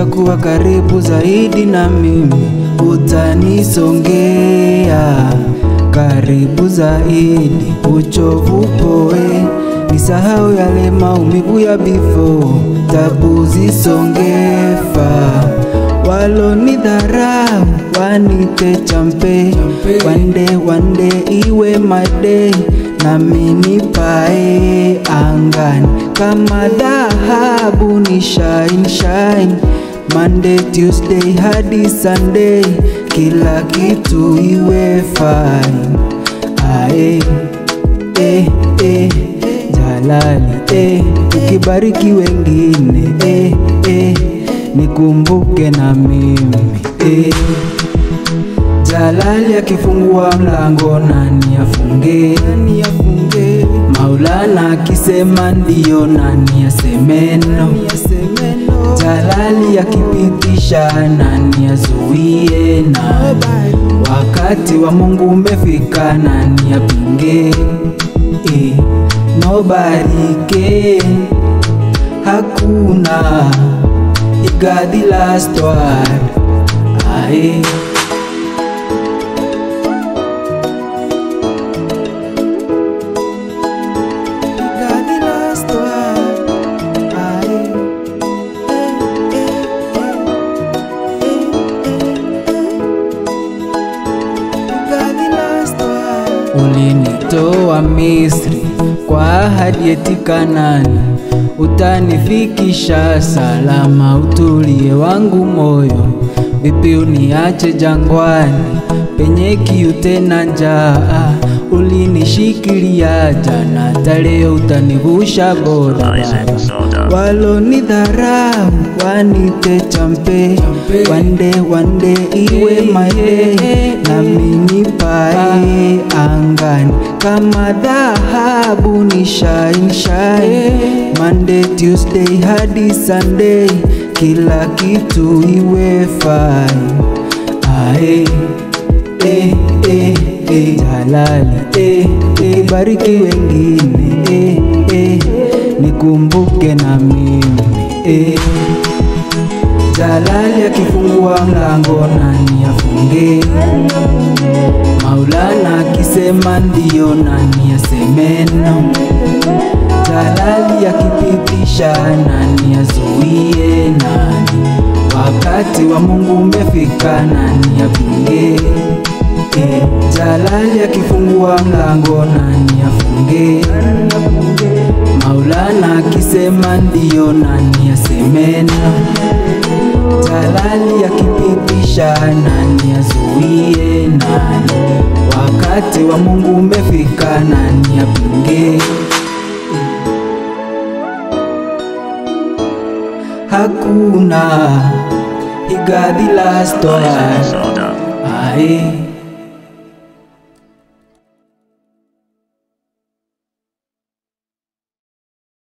utakuwa karibu zaidi na mimi, utanisongea karibu zaidi. Uchovu poe, nisahau yale maumivu ya before, tabu zisongefa. Walonidharau wanite champe, one day iwe my day, nami nipae angani kama dhahabu, ni shine Monday, Tuesday hadi Sunday, kila kitu iwe fine. Jalali, ukibariki wengine, nikumbuke na mimi. Jalali akifungua mlango nani afunge? Maulana akisema ndio nani aseme no? Jalali akipitisha nani azuie? Nani? Wakati wa Mungu umefika nani apinge? Nobody can, hakuna, he got the last word. Ulinitoa Misri kwa ahadi eti Kanaani, utanifikisha salama, utulie wangu moyo. Vipi uniache jangwani penye kiu tena njaa, ulinishikilia jana, leo utanivusha bora. Walonidharau wanite champe, one day iwe my day, nami nipae angani kama dhahabu, ni shine Monday, Tuesday hadi Sunday, kila kitu iwe fine. Jalali, ukibariki wengine, nikumbuke na mimi. Jalali akifungua mlango nani afunge? Maulana akisema ndio nani aseme no? Jalali akipitisha nani azuie? Nani? Wakati wa Mungu umefika nani apinge? Jalali akifungua mlango nani afunge? Maulana akisema ndio nani aseme no? Jalali akipitisha nani azuie? Nani? Wakati wa Mungu umefika nani apinge? Hakuna, he got the last word.